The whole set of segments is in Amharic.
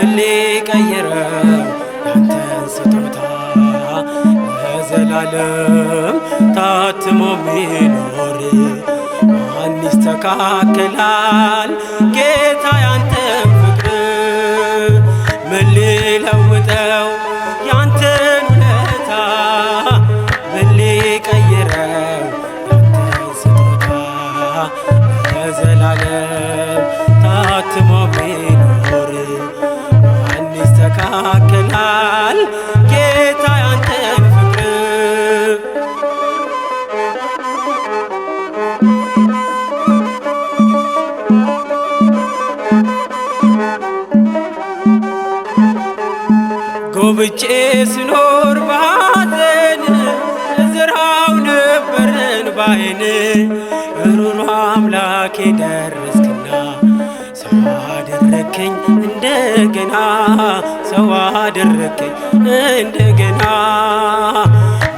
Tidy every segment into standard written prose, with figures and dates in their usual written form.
ምን ሊቀይረው ያንተን ስጦታ ለዘላለም ታትሞ ሚኖር ማን ይስተካከላል ጌታ ያንተን ፍቅር ምን ሊለውጠው ያንተን ውለታ ምን ሊቀይረው ያንተን ስጦታ ለዘላለም ታትሞ ሚኖር ማን ይስተካከላል ጌታ ያንተን ፍቅር ጎብጬ ስኖር ባዘን እዝራው ነበርን ባይን ሩሩ አምላኬ ደረስክና ሰው አደረከኝ እንደገና ሰው አደረከኝ እንደገና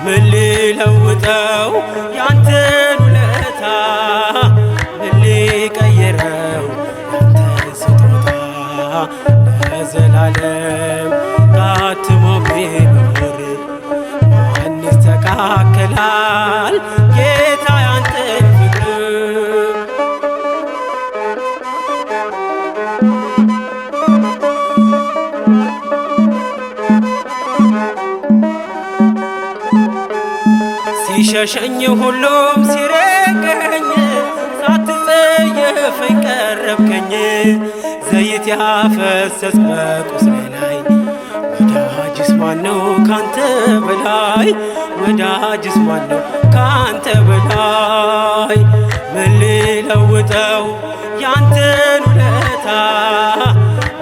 ምን ሊለውጠው ያንተን ውለታ ምን ሊቀይረው ያንተን ስጦታ ለዘላለም ታትሞ ሚኖር ማን ይስተካከላል ጌታ ያንተን ፍቅር ሲሸሸኝ ሁሉም ሲርቀኝ ሳትጸየፈኝ ቀረብከኝ ዘይት ያፈሰስ በቁስሌ ላይ ወዳጅስ ማነው ካንተ በላይ ወዳጅስ ማነው ካንተ በላይ ምን ሊለውጠው ያንተን ውለታ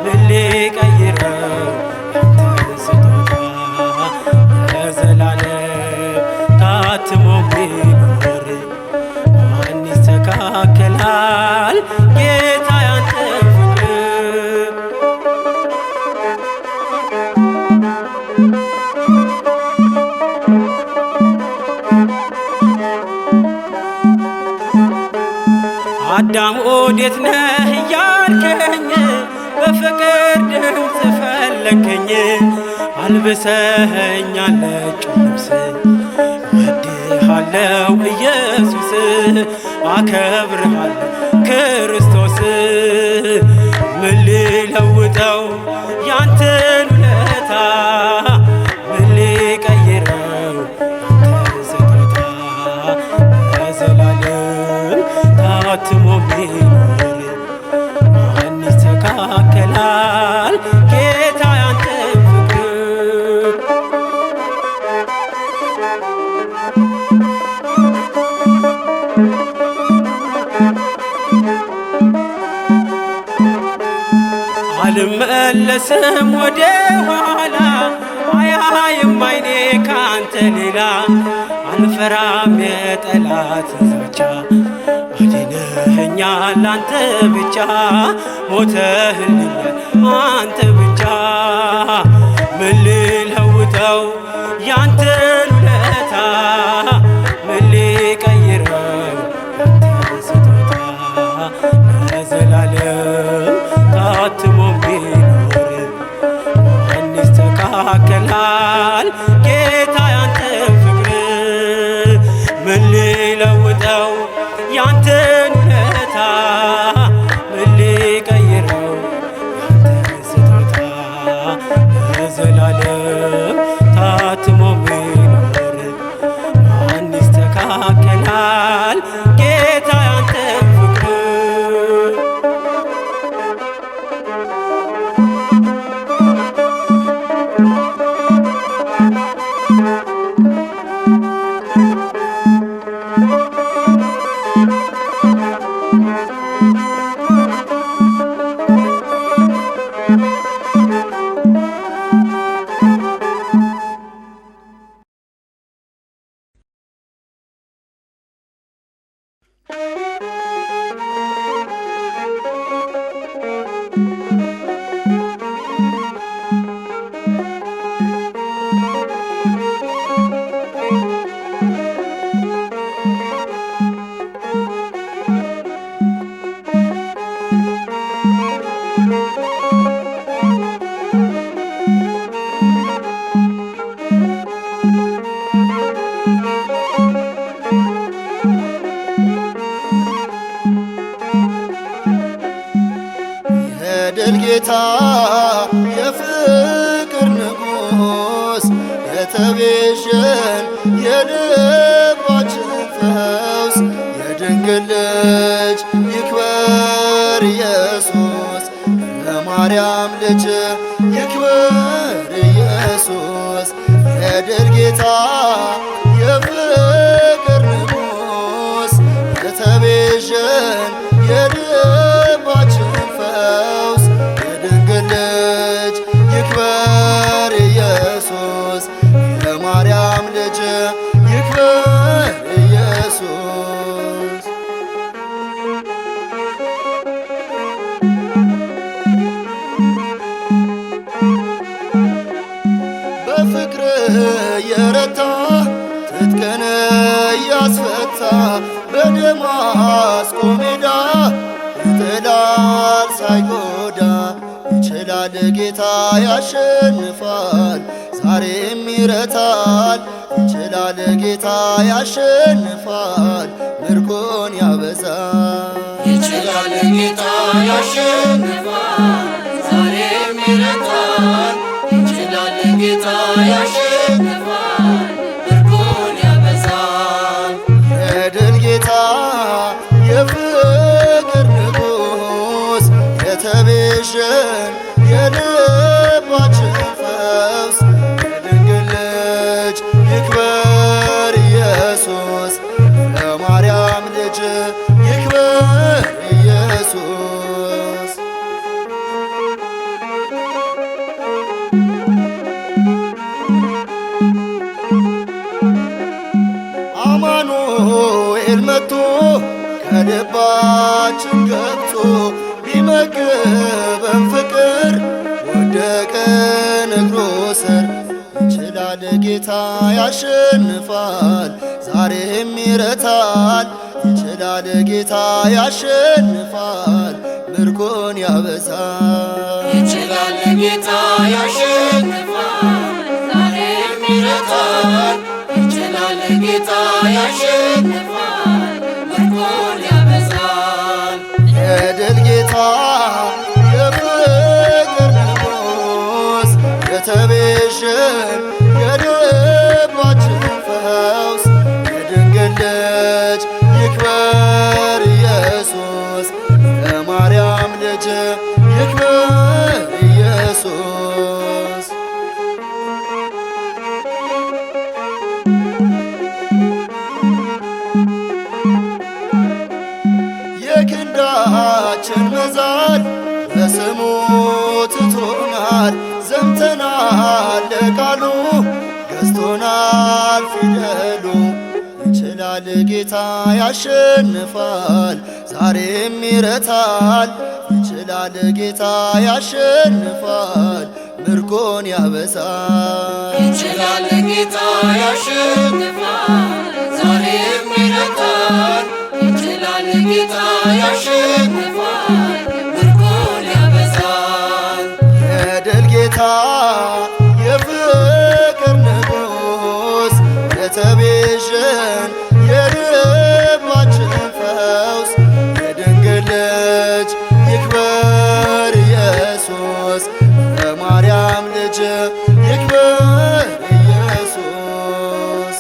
ምን ሊቀይረው ያንተን ስጦታ ለዘላለም ታትሞ ሚኖር ማን ይስተካከላል ጌታ ያንተን ፍቅር አዳም ወዴት ነህ እያልከኝ በፍቅር ድምፅ ፈለከኝ አልብሰኸኛል ነጩን ልብስ እወድሃለው ኢየሱስ አከብርሃለሁ ክርስቶስ ምን ሊለውጠው ያንተን ውለታ ምን ሊቀይረው ያንተን ስጦታ ለዘላለም ታትሞ ሚኖር ማን ይስተካከላል ጌታ ያንተን ፍቅር አልመለስም ወደ ኋላ አያይም አይኔ ካንተ ሌላ አልፈራም የጠላትን ዛቻ አድነኸኛል አንተ ብቻ ሞተህልኛል አንተ ብቻ ምን ሊለውጠው ያንተን ውለታ ምን ሊቀይረው ያንተን ስጦታ ለዘላለም ታትሞ ሚኖር ማን ይስተካከላል ጌታ ያንተን ፍቅር ምን ሊለውጠው ያንተን ውለታ ምን ሊቀይረው ያንተን ስጦታ ለዘላለም ታትሞ ሚኖር የድል ጌታ የፍቅር ንጉሥ የተቤዠን የልባችን ፈውስ የድንግል ልጅ ይክበር ኢየሱስ የማርያም ልጅ ይክበር ኢየሱስ የድል ጌታ የፍቅር ንጉሥ የተቤዠን የልባችን ፈውስ የድንግል ልጅ ይክበር ኢየሱስ የማርያም ልጅ ይክበር ኢየሱስ። በፍቅር የረታ ትጥቅን ያስፈታ በደማስቆ ሜዳ ይጥላል ሳይጎዳ ይችላል ጌታ ያሸንፋል ዛሬም ይረታል ይችላል ጌታ ያሸንፋል ምርኮን ያበዛል ይችላል ጌታ ያሸንፋል ዛሬም ይረታል ይችላል ጌታ ያሸንፋል ምርኮን ያበዛል የድል ጌታ የፍቅር ንጉሥ የተቤዠን የልባችን ፈውስ የድንግል ልጅ ይክበር ኢየሱስ የማርያም ልጅ ይክበር ኢየሱስ። አማኑኤል መጥቶ ከልባችን ገብቶ ቢመግበን ፍቅር ወደቀን እግሩ ስር ይችላል ጌታ ያሸንፋል ዛሬም ይረታል ይችላል ጌታ ያሸንፋል ምርኮን ያበዛል ይችላል ጌታ ያሸንፋል ዛሬም ይረታል ይችላል ጌታ ያሸንፋል ምርኮን ያበዛል የድል ጌታ የፍቅር ንጉሥ የተቤዠን የልባችን ፈውስ የድንግል ልጅ ይክበር ኢየሱስ የማርያም ልጅ ይክበር ኢየሱስ። የክንዳችን መዛል በስሙ ትቶናል ዘምተናል ለቃሉ ገዝቶናል ፊደሉ ይችላል ጌታ ያሸንፋል ዛሬም ይረታል ይችላል ጌታ ያሸንፋል ምርኮን ያበዛል ይችላል ጌታ ያሸንፋል ዛሬም ይረታል ይችላል ጌታ ያሸንፋል ምርኮን ያበዛል የድል ጌታ የፍቅር ንጉሥ የተቤዠን የልባችን ፈውስ የድንግል ልጅ ይክበር ኢየሱስ የማርያም ልጅ ይክበር ኢየሱስ።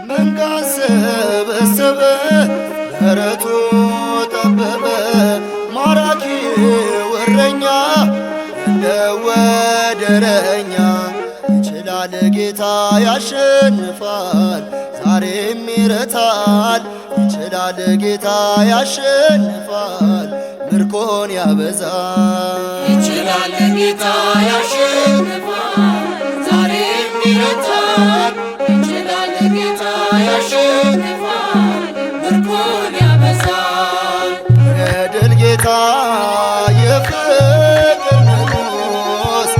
መንጋን ሰበሰበ በረቱ ጠበበ ማራኪ ወረኛ እንደ ወደረኛ ይችላል ጌታ ያሸንፋል ዛሬም ይረታል ይችላል ጌታ ያሸንፋል ምርኮን ያበዛል ይችላል ጌታ ያሸንፋል ዛሬም ይረታል ይችላል ጌታ ያሸንፋል ምርኮን ያበዛል የድል ጌታ የፍቅር ንጉሥ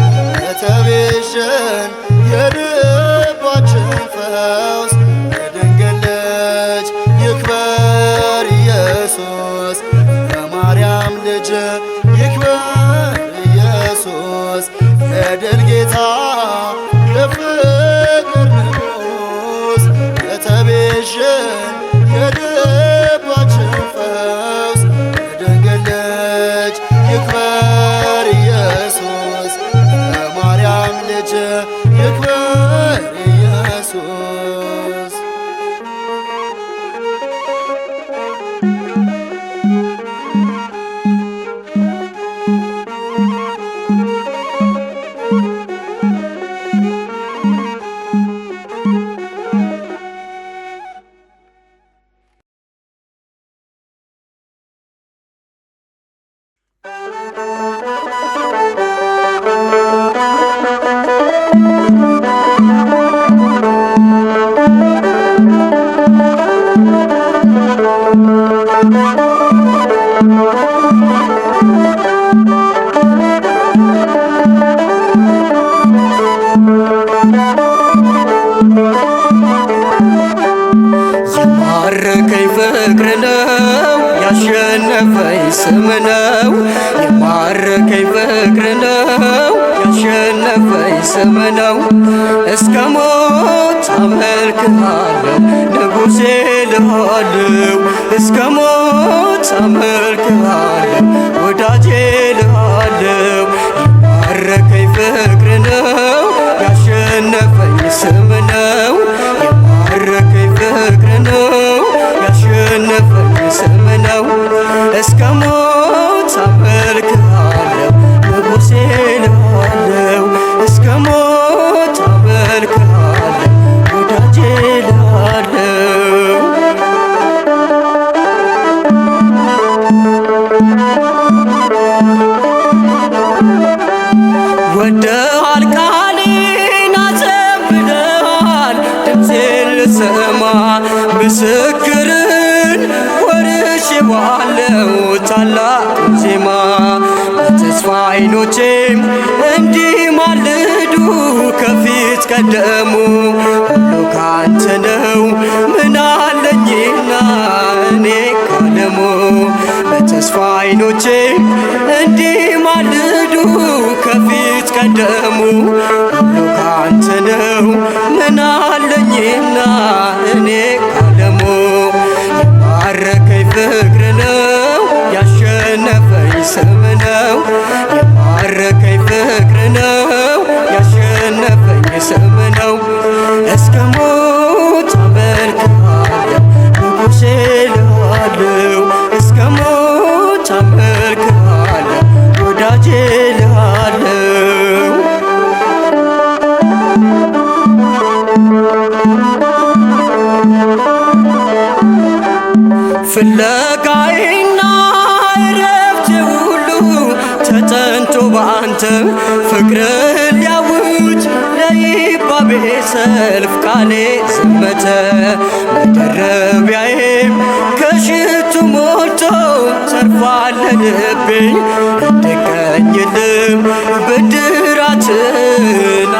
የተቤዠን የልባችን ፈውስ የድንግል ልጅ ይክበር ኢየሱስ የማርያም ልጅ ይክበር ኢየሱስ የድል ጌታ የፍቅር ንጉሥ ተቤዠን የልባችን ፈውስ የድንግል ልጅ ይክበር ኢየሱስ የማርያም ልጅ ይክበር ኢየሱስ። የማረከኝ ፍቅር ነው ያሸነፈኝ ስም ነው። የማረከኝ ፍቅር ነው ያሸነፈኝ ስም ነው። እስከ ሞት አመልክሃለሁ ንጉሴ ልሃለው። እስከ ሞት አመልክሃለሁ ወዳጄ ልሃለው። የማረከኝ ፍቅር ነው ያሸነፈኝ ስም ነው። የማረከኝ ፍቅር ነው ያሸነፈኝ ስም ነው። እስከ ሞት አመልክሃለሁ ንጉሴ ልሃለው። እስከ ሞት አመልክሃለሁ ወዳጄ ልሃለው። ወደሃል ቃሌን አዘንብለሃል ድምፄን ልሰማ ምስክርን ወርሼዋለሁ ታላቁን ዜማ። በተስፋ ዓይኖቼም እንዲማልዱ ከፊት ቀደሙ ሁሉ ካንተ ነው ምን አለኝና እኔ ካለሙ። በተስፋ ዓይኖቼም እንዲማልዱ ከፊት ቀደሙ ሁሉ ካንተ ነው ምን አለኝና እኔ ካለሙ። የማረከኝ ፍቅር ነው ያሸነፈኝ ስም ነው። የማረከኝ ፍቅር ነው ያሸነፈኝ ስም ነው። እስከ ሞት አመልክሃለሁ ንጉሴ ልሃለው። እስከ ሞት አመልክሃለሁ ወዳጄ ልሃለው። ፍለጋዬና እረፍቴ ሁሉ ተጠንቶ በአንተ ፍቅርህን ሊያውጅ ለይባቤ ሰልፍ ቃሌ ዘመተ። መደረቢያዬም ከሽቱ ሞልቶ ተርፏል ልቤ እንድቀኝልም ብድራትን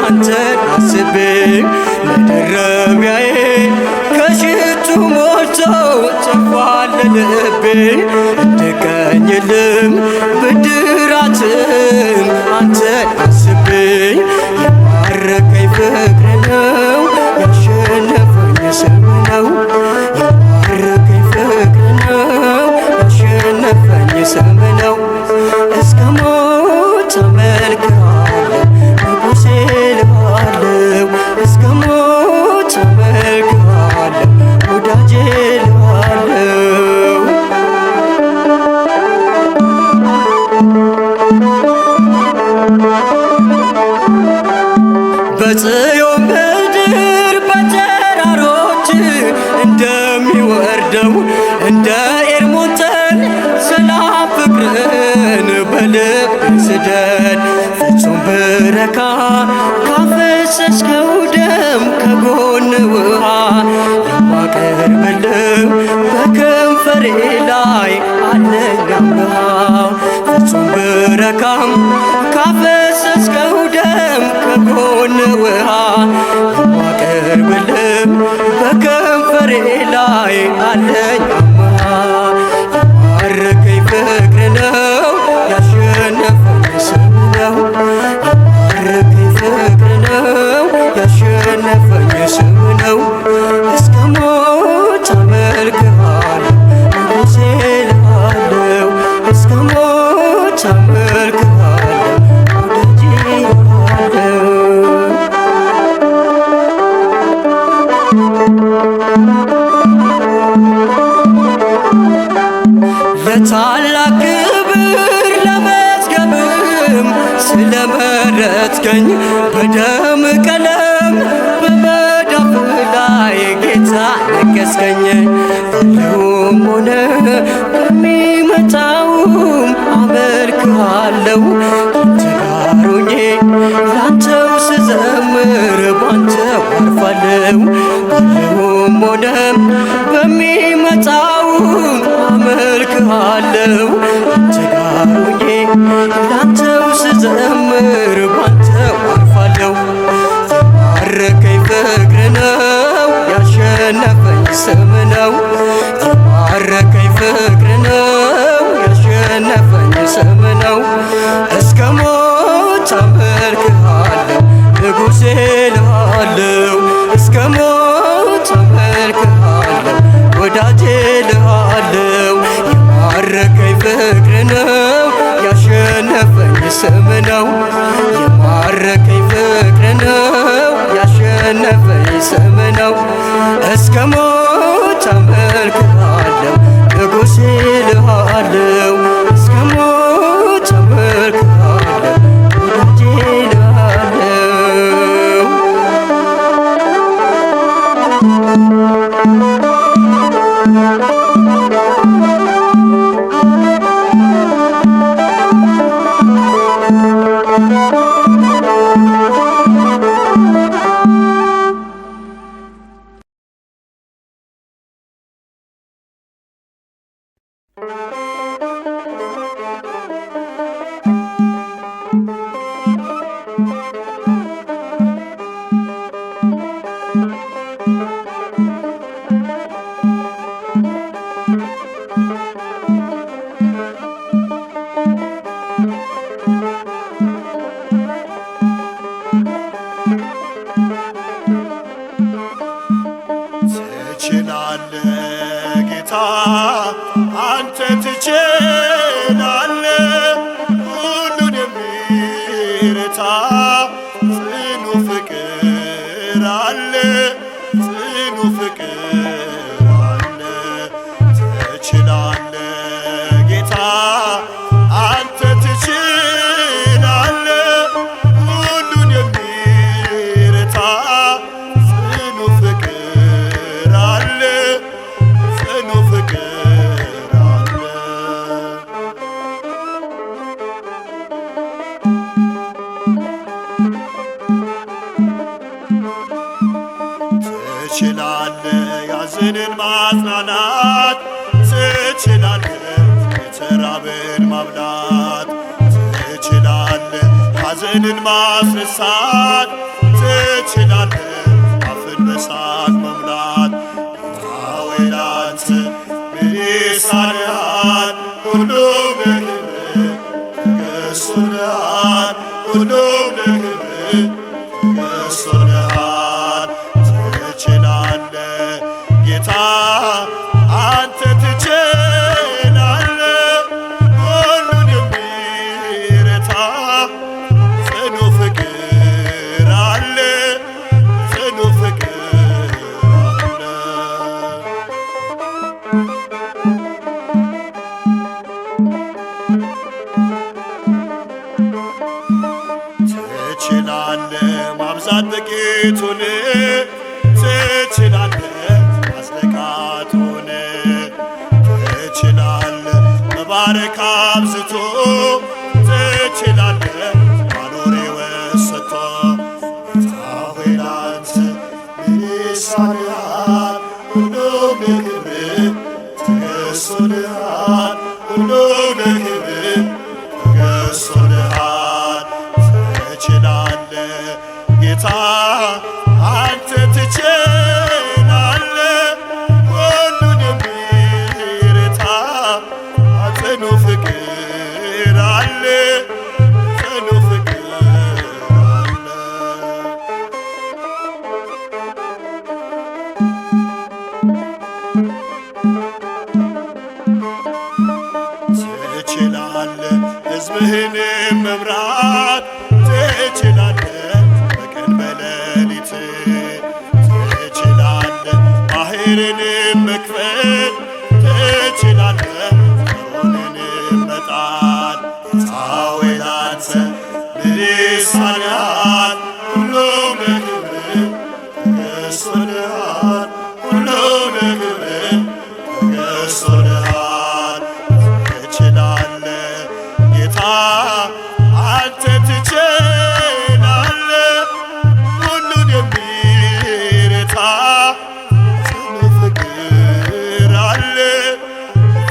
አንተን አስቤ። መደረቢያዬ ከሽቱ ሞልቶ ተርፏል ልቤ እንድቀኝልም ብድራትን አንተን አስቤ። የማረከኝ ፍቅር ነው ያሸነፈኝ ስም ነው። የማረከኝ ፍቅር ነው ያሸነፈኝ ስም ነው። እስከ ሞት አመልክሃለሁ ንጉሴ ልሃለው። እስከ ሞት አመልክሃለሁ ወዳጄ ልሃለው። በጽዮን ምድር በተራሮች እንደሚወርደው እንደ ኤርሞንተን ሰላም ፍቅርን በልብ ስደድ። ፍጹም ብረካ ካፈሰስከው ደም ከጎን ውሃ የማቀርብልህ በከንፈሬ ላይ አለኝ አምሃ። ፍጹም ብረካም ካፈሰስከው ደም ከጎን ውሃ የማቀርብልህ በከንፈሬ ላይ አለኝ አምሃ። የማረከኝ ፍቅር ነው ያሸነፈኝ ስም ነው። የማረከኝ ፍቅር ነው ያሸነፈኝ ስም ነው። እስከ ሞት ለታላቅ ክብር ለመዝገብም ስለመረጥከኝ በደም ቀለም በመዳፍ ላይ ጌታ ነገስከኝ። ባለውም ሆነ በሚመጣውም አመልክሃለሁ ካንተ ጋር ሆኜ ላንተው ስዘምር ባንተው አርፋለሁ። ባለውም ሆነ በሚመጣውም አመልክሃለሁ ካንተ ጋር ሆኜ ላንተው ስዘምር ባንተው አርፋለሁ። የማረከኝ ፍቅር ነው ያሸነፈኝ ስም ነው። የማረከኝ ፍቅር ነው ያሸነፈኝ ስም ነው። እስከ ሞት አመልክሃለሁ ንጉሴ እልሃለሁ። እስከ ሞት አመልክሃለሁ ወዳጄ እልሃለሁ። የማረከኝ ፍቅር ነው ያሸነፈኝ ስም ነው። የማረከኝ ፍቅር ነው ያሸነፈኝ ስም ነው። እስከ ሞት አመልክሃለሁ ንጉሴ እልሃለሁ። እስከ ሞት አመልክሃለሁ ወዳጄ እልሃለሁ። ትችላለህ ጌታ አንተ ትችላለህ፣ ሁሉን የሚረታ ጽኑ ፍቅር አለ፣ ጽኑ ፍቅር አለ። ትችላለህ ጌታ አንተ ትችላለህ፣ ሁሉን የሚረታ ጽኑ ፍቅር አለ፣ ጽኑ ፍቅር አለ። ትችላለህ ያዘንን ማጽናናት፣ ትችላለህ የተራበን ማብላት፣ ትችላለህ ሐዘንን ማስረሳት፣ ትችላለህ አፍን በሳቅ መሙላት። ጌታዬ ላንተ ምን ይሳንሃል? ሁሉም ለክብርህ ተገዝቶልሃል፣ ሁሉም ለክብርህ ተገዝቶልሃል። ትችላለህ ጌታ አንተ ትችላለህ፣ ሁሉን የሚረታ ጽኑ ፍቅር አለ፣ ጽኑ ፍቅር አለ። ትችላለህ ማብዛት ጥቂቱን፣ ትችላለህ ማስለቃቱን፣ ትችላለህ መባረክ አብዝቶ፣ ትችላለህ ማኖር ወሰቶ። ጌታዬ ላንተ ምን ይሳንሃል? ሁሉም ለክብርህ ተገዝቶልሃል፣ ሁሉም ለክብርህ ተገዝቶልሃል። ትችላለህ ጌታ አንተ ትችላለህ፣ ሁሉን የሚረታ ጽኑ ፍቅር አለ፣ ጽኑ ፍቅር አለ። ባህርንም መክፈል ትችላለህ፣ ፈርዖንንም መጣል ጌታዬ ላንተ ምን ይሳንሃል? ሁሉም ለክብርህ ተገዝቶልሃል፣ ሁሉም ለክብርህ ተገዝቶልሃል። ትችላለህ ጌታ አንተ ትችላለህ፣ ሁሉን የሚረታ ጽኑ ፍቅር አለ፣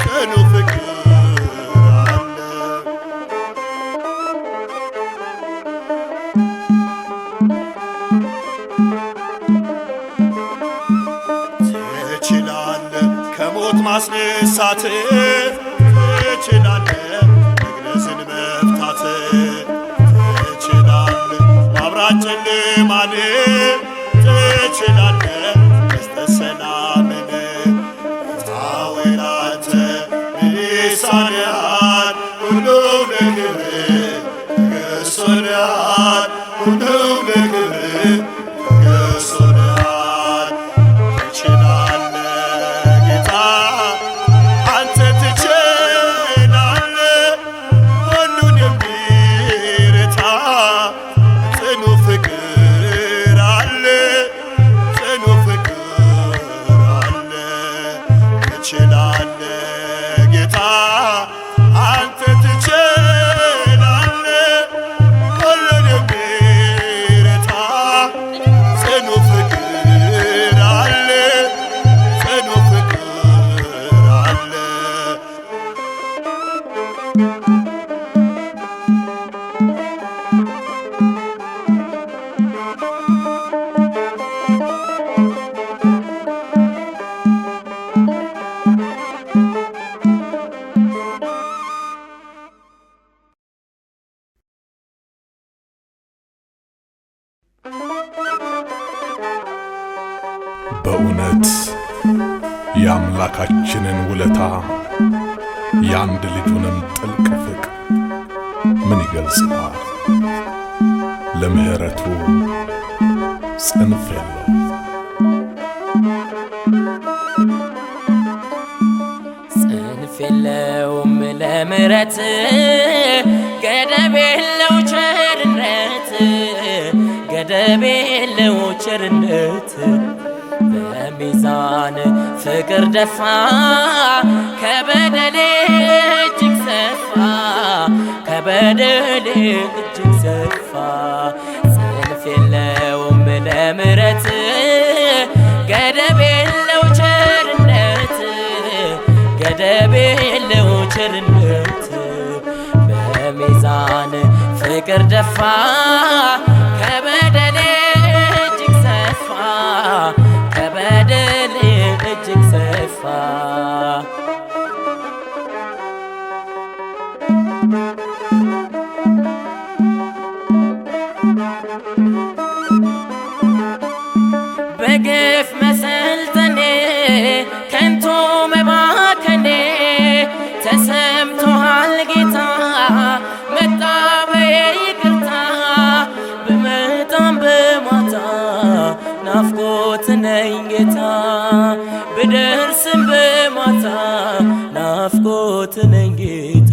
ጽኑ ፍቅር አለ። ትችላለህ ከሞት ማስነሳት፣ ትችላለህ መግነዝን መፍታት፣ ትችላለህ ማብራት ጨለማን፣ ትችላለህ መስጠት ሰላምን። ጌታዬ ላንተ ምን ይሳንሃል? ሁሉም ለክብርህ ተገዝቶልሃል፣ ሁሉም ለክብርህ ተገዝቶልሃል። ትችላለህ ጌታ አንተ ትችላለህ፣ ሁሉን የሚረታ ጽኑ ፍቅር አለ፣ ጽኑ ፍቅር አለ። ትችላለህ ጌታ አንተ ትችላለህ፣ ሁሉን የሚረታ ጽኑ ፍቅር አለ፣ ጽኑ ፍቅር አለ። በእውነት የአምላካችንን ውለታ የአንድ ልጁንም ጥልቅ ፍቅር ምን ይገልጽዋል? ለምሕረቱ ጽንፍ የለው። ጽንፍ የለውም ለምሕረት፣ ገደብ የለው ቸርነት፣ ገደብ የለው ቸርነት። በሚዛን ፍቅር ደፋ፣ ከበደሌ እጅግ ሰፋ፣ ከበደሌ እጅግ ሰፋ። ጽንፍ የለውም ለምሕረት፣ ገደብ የለው ቸርነት፣ ገደብ የለው ቸርነት። በሚዛን ፍቅር ደፋ፣ ከበደሌ እጅግ ሰፋ፣ ከበደሌ እጅግ ሰፋ። በግፍ መሰልጠኔ ከንቱ መባከኔ ተሰምቶሃል ጌታ፣ መጣ በይቅርታ። ብመጣም በማታ ናፍቆት ነኝ ጌታ፣ ብደርስም በማታ ናፍቆት ነኝ ጌታ።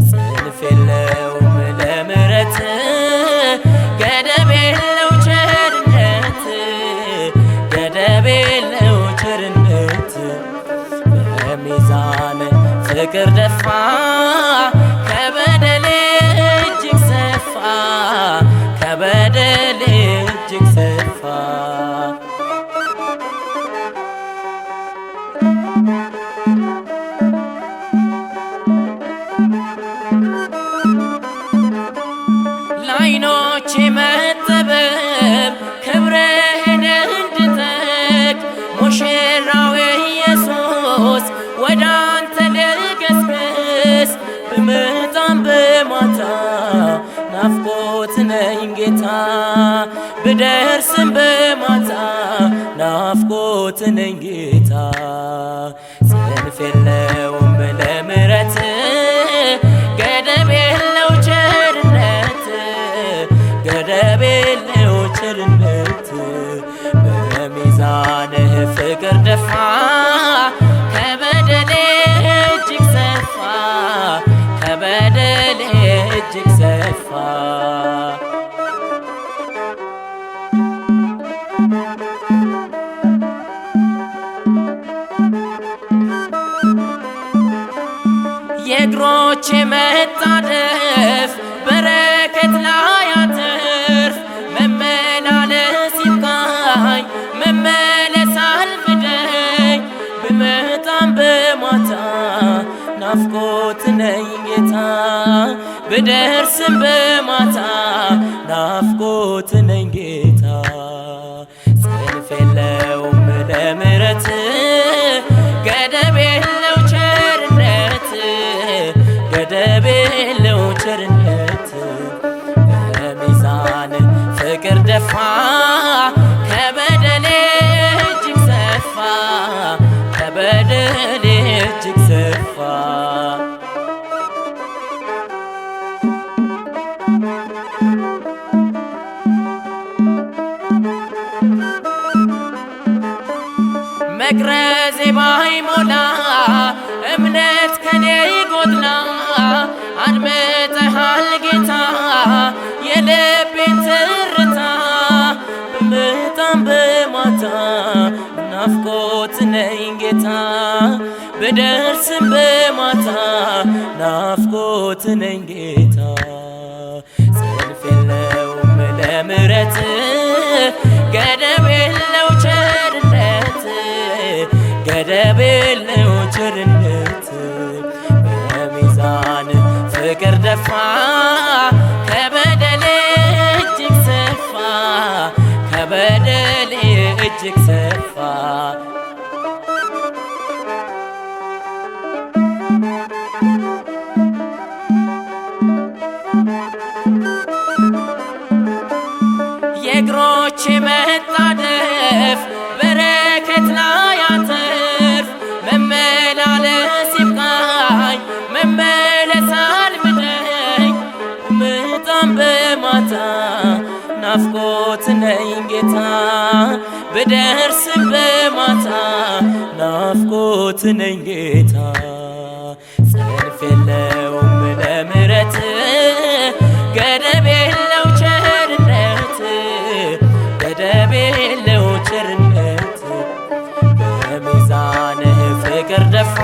ጽንፍ የለውም ለምሕረት፣ ገደብ የለው ቸርነት፣ ገደብ የለው ቸርነት። በሚዛን ፍቅር ደፋ፣ ከበደሌ እጅግ ሰፋ፣ ከበደሌ እጅግ ሰፋ። ለዓይኖቼ መጠበብ ክብርህን እንድጠቅ፣ ሙሽራው ኢየሱስ ወደ አንተ ልገስግስ። ብመጣም በማታ ናፍቆት ነኝ ጌታ፣ ብደርስም በማታ ናፍቆት ነኝ ጌታ። ጽንፍ የለውም ለምሕረት፣ ገደብ የለው ቸርነት፣ ገደብ የለው ቸርነት። በሚዛንህ ፍቅር ደፋ ከበደሌ እጅግ ሰፋ ከበደሌ እጅግ ሰፋ የእግሮቼ መጣደፍ በረከት ላይ አትርፍ መመላለስ ይብቃኝ መመለስ አልፍደኝ ብመጣም በማታ ናፍቆት ነኝ ጌታ ብደርስም በማታ ናፍቆት ነኝ ጌታ ሰልፍ የለውም ለምሕረት ገደብ የለው ቸርነት ገደብ የለው ቸርነት በሚዛን ፍቅር ደፋ ከበደሌ እጅግ ሰፋ ከበደሌ እጅግ ሰፋ መቅረዜ ባይሞላ እምነት ከኔ ይጎድላ አድምጠሃል ጌታ የልቤን ትርታ ብመጣም በማታ ናፍቆት ነኝ ጌታ ብደርስም በማታ ናፍቆት ነኝ ጌታ ሰልፍ የለውም ለምሕረት ገደብ የለው ቸርነት ገደብ የለው ቸርነት በሚዛን ፍቅር ደፋ ከበደሌ እጅግ ሰፋ ከበደሌ እጅግ ሰፋ የእግሮቼ መጣደፍ በረከት ላይ አትርፍ መመላለስ ይብቃኝ መመለስ አልፍደኝ ብመጣም በማታ ናፍቆት ነኝ ጌታ ብደርስም በማታ ናፍቆት ነኝ ጌታ ሰልፍ የለውም ለምሕረት ገደብ የለው ቸርነት ገደብ የለው ቸርነት በሚዛንህ ፍቅር ደፋ